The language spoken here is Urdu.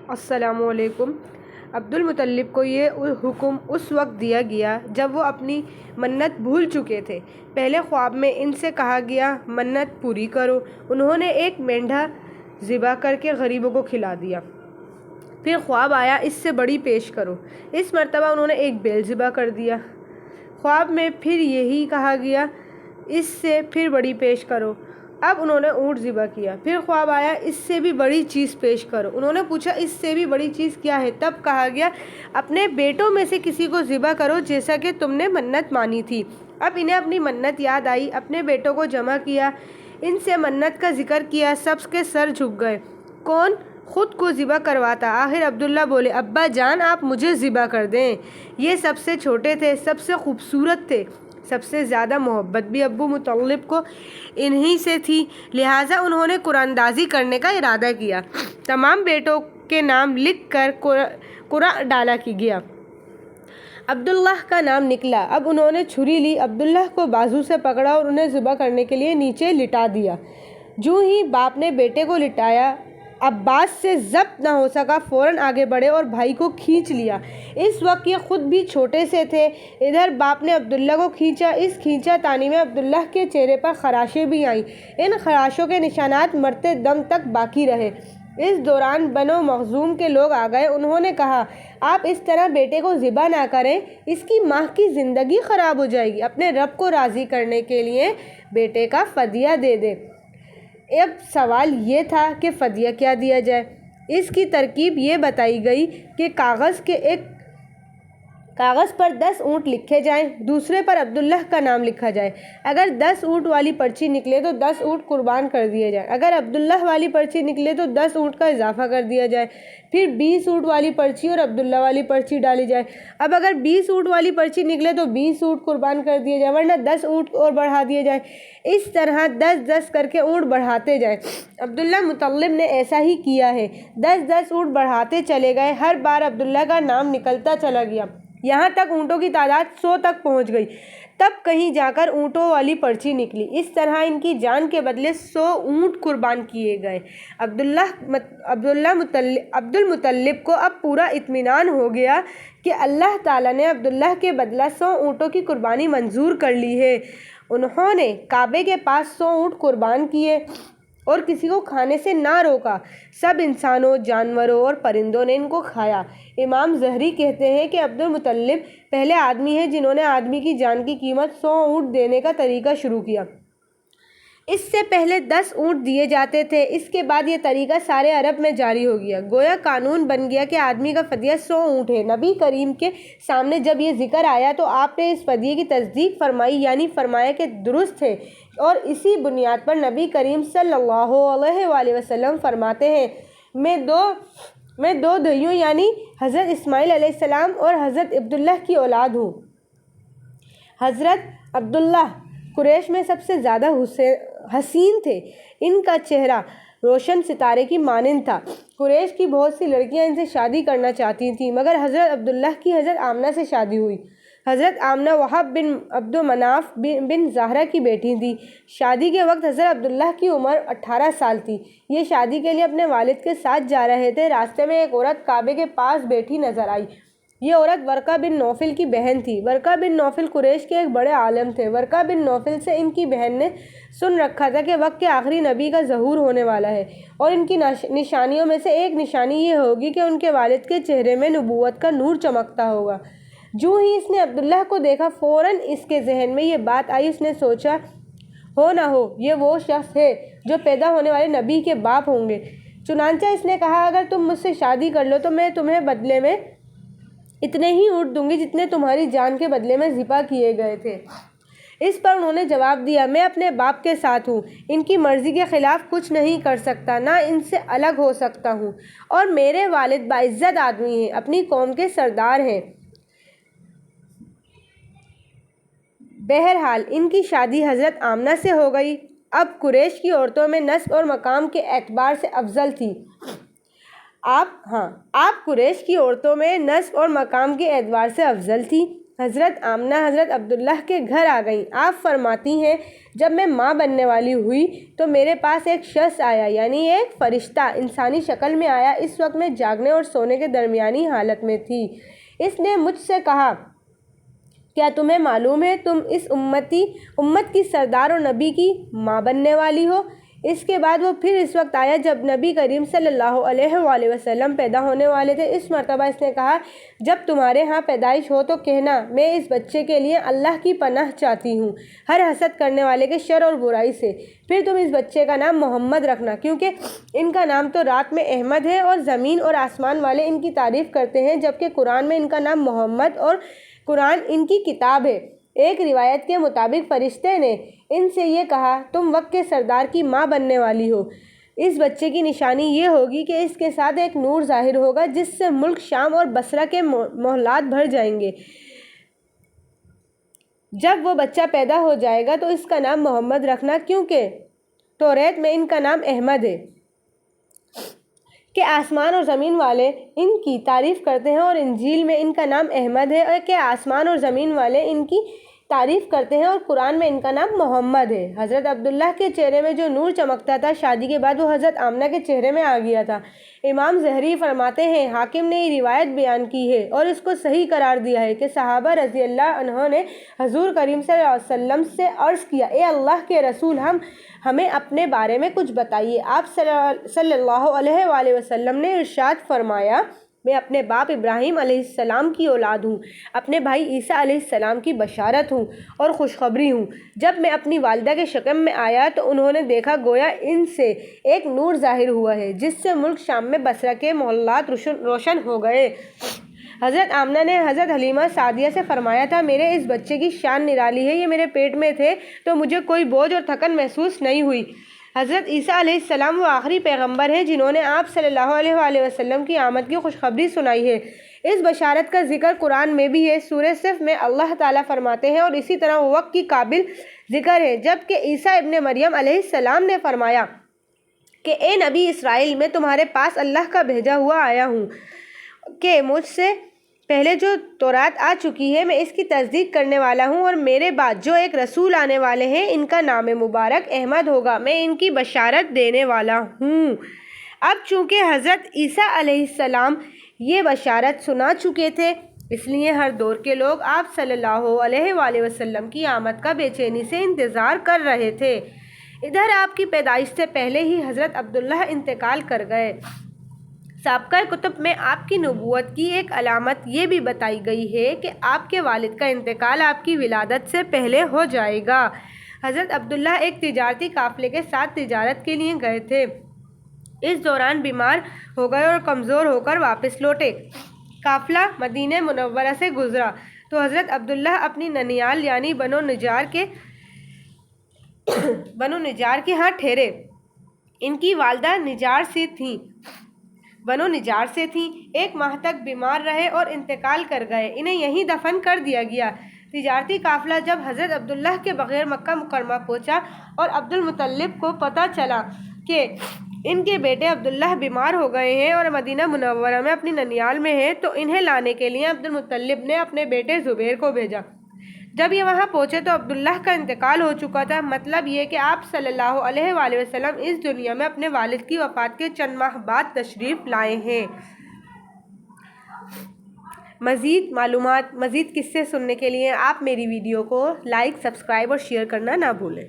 السلام علیکم۔ عبد المطلب کو یہ حکم اس وقت دیا گیا جب وہ اپنی منت بھول چکے تھے۔ پہلے خواب میں ان سے کہا گیا منت پوری کرو۔ انہوں نے ایک مینڈھا ذبح کر کے غریبوں کو کھلا دیا۔ پھر خواب آیا اس سے بڑی پیش کرو۔ اس مرتبہ انہوں نے ایک بیل ذبح کر دیا۔ خواب میں پھر یہی کہا گیا اس سے پھر بڑی پیش کرو۔ اب انہوں نے اونٹ ذبح کیا۔ پھر خواب آیا اس سے بھی بڑی چیز پیش کرو۔ انہوں نے پوچھا اس سے بھی بڑی چیز کیا ہے؟ تب کہا گیا اپنے بیٹوں میں سے کسی کو ذبح کرو جیسا کہ تم نے منت مانی تھی۔ اب انہیں اپنی منت یاد آئی، اپنے بیٹوں کو جمع کیا، ان سے منت کا ذکر کیا، سب کے سر جھک گئے۔ کون خود کو ذبح کرواتا؟ آخر عبداللہ بولے ابا جان آپ مجھے ذبح کر دیں۔ یہ سب سے چھوٹے تھے، سب سے خوبصورت تھے، سب سے زیادہ محبت بھی ابو مطلب کو انہی سے تھی، لہٰذا انہوں نے قرآن اندازی کرنے کا ارادہ کیا۔ تمام بیٹوں کے نام لکھ کر قرعہ ڈالا گیا۔ عبداللہ کا نام نکلا۔ اب انہوں نے چھری لی، عبداللہ کو بازو سے پکڑا اور انہیں ذبح کرنے کے لیے نیچے لٹا دیا۔ جو ہی باپ نے بیٹے کو لٹایا، عباس سے ضبط نہ ہو سکا، فوراً آگے بڑھے اور بھائی کو کھینچ لیا۔ اس وقت یہ خود بھی چھوٹے سے تھے۔ ادھر باپ نے عبداللہ کو کھینچا۔ اس کھینچا تانی میں عبداللہ کے چہرے پر خراشیں بھی آئیں۔ ان خراشوں کے نشانات مرتے دم تک باقی رہے۔ اس دوران بنو مخزوم کے لوگ آ گئے۔ انہوں نے کہا آپ اس طرح بیٹے کو ذبح نہ کریں، اس کی ماں کی زندگی خراب ہو جائے گی۔ اپنے رب کو راضی کرنے کے لیے بیٹے کا فدیہ دے دیں۔ اب سوال یہ تھا کہ فدیہ کیا دیا جائے؟ اس کی ترکیب یہ بتائی گئی کہ کاغذ پر 10 اونٹ لکھے جائیں، دوسرے پر عبداللہ کا نام لکھا جائے۔ اگر 10 اونٹ والی پرچی نکلے تو 10 اونٹ قربان کر دیے جائیں۔ اگر عبداللہ والی پرچی نکلے تو 10 اونٹ کا اضافہ کر دیا جائے۔ پھر 20 اونٹ والی پرچی اور عبداللہ والی پرچی ڈالی جائے۔ اب اگر 20 اونٹ والی پرچی نکلے تو 20 اونٹ قربان کر دیے جائیں، ورنہ 10 اونٹ اور بڑھا دیے جائیں۔ اس طرح 10-10 کر کے اونٹ بڑھاتے جائیں۔ عبداللہ مطلب نے ایسا ہی کیا ہے، 10-10 اونٹ بڑھاتے چلے گئے۔ ہر بار عبداللہ کا نام نکلتا چلا گیا، یہاں تک اونٹوں کی تعداد 100 تک پہنچ گئی۔ تب کہیں جا کر اونٹوں والی پرچی نکلی۔ اس طرح ان کی جان کے بدلے 100 اونٹ قربان کیے گئے۔ عبد المطلب کو اب پورا اطمینان ہو گیا کہ اللہ تعالیٰ نے عبداللہ کے بدلہ 100 اونٹوں کی قربانی منظور کر لی ہے۔ انہوں نے کعبے کے پاس 100 اونٹ قربان کیے اور کسی کو کھانے سے نہ روکا۔ سب انسانوں، جانوروں اور پرندوں نے ان کو کھایا۔ امام زہری کہتے ہیں کہ عبد المطلب پہلے آدمی ہیں جنہوں نے آدمی کی جان کی قیمت 100 اونٹ دینے کا طریقہ شروع کیا۔ اس سے پہلے 10 اونٹ دیے جاتے تھے۔ اس کے بعد یہ طریقہ سارے عرب میں جاری ہو گیا۔ گویا قانون بن گیا کہ آدمی کا فدیہ 100 اونٹ ہے۔ نبی کریم کے سامنے جب یہ ذکر آیا تو آپ نے اس فدیے کی تصدیق فرمائی، یعنی فرمایا کہ درست ہے، اور اسی بنیاد پر نبی کریم صلی اللہ علیہ وآلہ وسلم فرماتے ہیں میں دو دھائیوں یعنی حضرت اسماعیل علیہ السلام اور حضرت عبداللہ کی اولاد ہوں۔ حضرت عبداللہ قریش میں سب سے زیادہ حسین تھے۔ ان کا چہرہ روشن ستارے کی مانند تھا۔ قریش کی بہت سی لڑکیاں ان سے شادی کرنا چاہتی تھیں، مگر حضرت عبداللہ کی حضرت آمنہ سے شادی ہوئی۔ حضرت آمنہ وہب بن عبد مناف بن زہرہ کی بیٹی تھی۔ شادی کے وقت حضرت عبداللہ کی عمر 18 سال تھی۔ یہ شادی کے لیے اپنے والد کے ساتھ جا رہے تھے۔ راستے میں ایک عورت کعبے کے پاس بیٹھی نظر آئی۔ یہ عورت ورقہ بن نوفل کی بہن تھی۔ ورقہ بن نوفل قریش کے ایک بڑے عالم تھے۔ ورقہ بن نوفل سے ان کی بہن نے سن رکھا تھا کہ وقت کے آخری نبی کا ظہور ہونے والا ہے، اور ان کی نشانیوں میں سے ایک نشانی یہ ہوگی کہ ان کے والد کے چہرے میں نبوت کا نور چمکتا ہوگا۔ جو ہی اس نے عبداللہ کو دیکھا، فوراً اس کے ذہن میں یہ بات آئی۔ اس نے سوچا ہو نہ ہو یہ وہ شخص ہے جو پیدا ہونے والے نبی کے باپ ہوں گے۔ چنانچہ اس نے کہا اگر تم مجھ سے شادی کر لو تو میں تمہیں بدلے میں اتنے ہی اونٹ دوں گی جتنے تمہاری جان کے بدلے میں ذبح کیے گئے تھے۔ اس پر انہوں نے جواب دیا میں اپنے باپ کے ساتھ ہوں، ان کی مرضی کے خلاف کچھ نہیں کر سکتا، نہ ان سے الگ ہو سکتا ہوں، اور میرے والد باعزت آدمی ہیں، اپنی قوم کے سردار ہیں۔ بہرحال ان کی شادی حضرت آمنہ سے ہو گئی۔ اب قریش کی عورتوں میں نسب اور مقام کے اعتبار سے افضل تھی۔ آپ قریش کی عورتوں میں نسب اور مقام کے اعتبار سے افضل تھی۔ حضرت آمنہ حضرت عبداللہ کے گھر آ گئیں۔ آپ فرماتی ہیں جب میں ماں بننے والی ہوئی تو میرے پاس ایک شخص آیا، یعنی ایک فرشتہ انسانی شکل میں آیا۔ اس وقت میں جاگنے اور سونے کے درمیانی حالت میں تھی۔ اس نے مجھ سے کہا، کیا تمہیں معلوم ہے تم اس امت کی سردار اور نبی کی ماں بننے والی ہو؟ اس کے بعد وہ پھر اس وقت آیا جب نبی کریم صلی اللہ علیہ وآلہ وسلم پیدا ہونے والے تھے۔ اس مرتبہ اس نے کہا، جب تمہارے ہاں پیدائش ہو تو کہنا میں اس بچے کے لیے اللہ کی پناہ چاہتی ہوں ہر حسد کرنے والے کے شر اور برائی سے۔ پھر تم اس بچے کا نام محمد رکھنا، کیونکہ ان کا نام تو رات میں احمد ہے اور زمین اور آسمان والے ان کی تعریف کرتے ہیں، جبکہ قرآن میں ان کا نام محمد اور قرآن ان کی کتاب ہے۔ ایک روایت کے مطابق فرشتے نے ان سے یہ کہا، تم وقت کے سردار کی ماں بننے والی ہو۔ اس بچے کی نشانی یہ ہوگی کہ اس کے ساتھ ایک نور ظاہر ہوگا جس سے ملک شام اور بصرہ کے محلات بھر جائیں گے۔ جب وہ بچہ پیدا ہو جائے گا تو اس کا نام محمد رکھنا، کیونکہ توریت میں ان کا نام احمد ہے کہ آسمان اور زمین والے ان کی تعریف کرتے ہیں، اور انجیل میں ان کا نام احمد ہے کہ آسمان اور زمین والے ان کی تعریف کرتے ہیں، اور قرآن میں ان کا نام محمد ہے۔ حضرت عبداللہ کے چہرے میں جو نور چمکتا تھا شادی کے بعد وہ حضرت آمنہ کے چہرے میں آ گیا تھا۔ امام زہری فرماتے ہیں، حاکم نے یہ روایت بیان کی ہے اور اس کو صحیح قرار دیا ہے کہ صحابہ رضی اللہ عنہ نے حضور کریم صلی اللہ علیہ وسلم سے عرض کیا، اے اللہ کے رسول، ہمیں اپنے بارے میں کچھ بتائیے۔ آپ صلی اللہ علیہ وآلہ وسلم نے ارشاد فرمایا، میں اپنے باپ ابراہیم علیہ السلام کی اولاد ہوں، اپنے بھائی عیسیٰ علیہ السلام کی بشارت ہوں اور خوشخبری ہوں۔ جب میں اپنی والدہ کے شکم میں آیا تو انہوں نے دیکھا گویا ان سے ایک نور ظاہر ہوا ہے جس سے ملک شام میں بصرہ کے محلات روشن ہو گئے۔ حضرت آمنہ نے حضرت حلیمہ سعدیہ سے فرمایا تھا، میرے اس بچے کی شان نرالی ہے، یہ میرے پیٹ میں تھے تو مجھے کوئی بوجھ اور تھکن محسوس نہیں ہوئی۔ حضرت عیسیٰ علیہ السلام وہ آخری پیغمبر ہیں جنہوں نے آپ صلی اللہ علیہ وآلہ وسلم کی آمد کی خوشخبری سنائی ہے۔ اس بشارت کا ذکر قرآن میں بھی ہے۔ سورہ صف میں اللہ تعالیٰ فرماتے ہیں، اور اسی طرح وہ وقت کی قابل ذکر ہے جبکہ عیسیٰ ابن مریم علیہ السلام نے فرمایا کہ اے نبی اسرائیل، میں تمہارے پاس اللہ کا بھیجا ہوا آیا ہوں کہ مجھ سے پہلے جو تورات آ چکی ہے میں اس کی تصدیق کرنے والا ہوں، اور میرے بعد جو ایک رسول آنے والے ہیں ان کا نام مبارک احمد ہوگا، میں ان کی بشارت دینے والا ہوں۔ اب چونکہ حضرت عیسیٰ علیہ السلام یہ بشارت سنا چکے تھے، اس لیے ہر دور کے لوگ آپ صلی اللہ علیہ وآلہ وسلم کی آمد کا بے چینی سے انتظار کر رہے تھے۔ ادھر آپ کی پیدائش سے پہلے ہی حضرت عبداللہ انتقال کر گئے۔ سابقہ کتب میں آپ کی نبوت کی ایک علامت یہ بھی بتائی گئی ہے کہ آپ کے والد کا انتقال آپ کی ولادت سے پہلے ہو جائے گا۔ حضرت عبداللہ ایک تجارتی قافلے کے ساتھ تجارت کے لیے گئے تھے۔ اس دوران بیمار ہو گئے اور کمزور ہو کر واپس لوٹے۔ قافلہ مدینہ منورہ سے گزرا تو حضرت عبداللہ اپنی ننیال یعنی بنو نجار کے ہاں ٹھہرے۔ ان کی والدہ بنو نجار سے تھیں۔ 1 ماہ تک بیمار رہے اور انتقال کر گئے۔ انہیں یہیں دفن کر دیا گیا۔ تجارتی قافلہ جب حضرت عبداللہ کے بغیر مکہ مکرمہ پہنچا اور عبد المطلب کو پتہ چلا کہ ان کے بیٹے عبداللہ بیمار ہو گئے ہیں اور مدینہ منورہ میں اپنی ننیال میں ہیں، تو انہیں لانے کے لیے عبد المطلب نے اپنے بیٹے زبیر کو بھیجا۔ جب یہ وہاں پہنچے تو عبداللہ کا انتقال ہو چکا تھا۔ مطلب یہ کہ آپ صلی اللہ علیہ وآلہ وسلم اس دنیا میں اپنے والد کی وفات کے چند ماہ بعد تشریف لائے ہیں۔ مزید معلومات، مزید قصے سننے کے لیے آپ میری ویڈیو کو لائک، سبسکرائب اور شیئر کرنا نہ بھولیں۔